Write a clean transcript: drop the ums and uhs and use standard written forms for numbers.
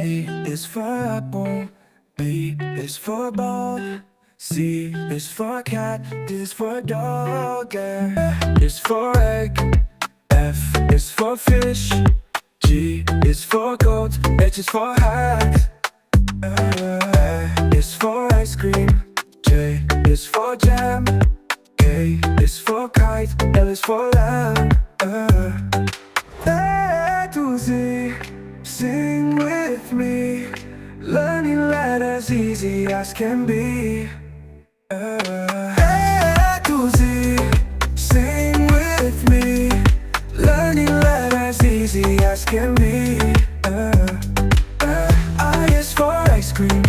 A is for apple, B is for ball, C is for cat, D is for dog, E is for egg, F is for fish, G is for goat, H is for hat, is for ice cream, J is for jam, K is for kite, L is for lamb. A to Z, sing with me, learning letters easy as can be. A to Z, sing with me, learning letters easy as can be. I is for ice cream,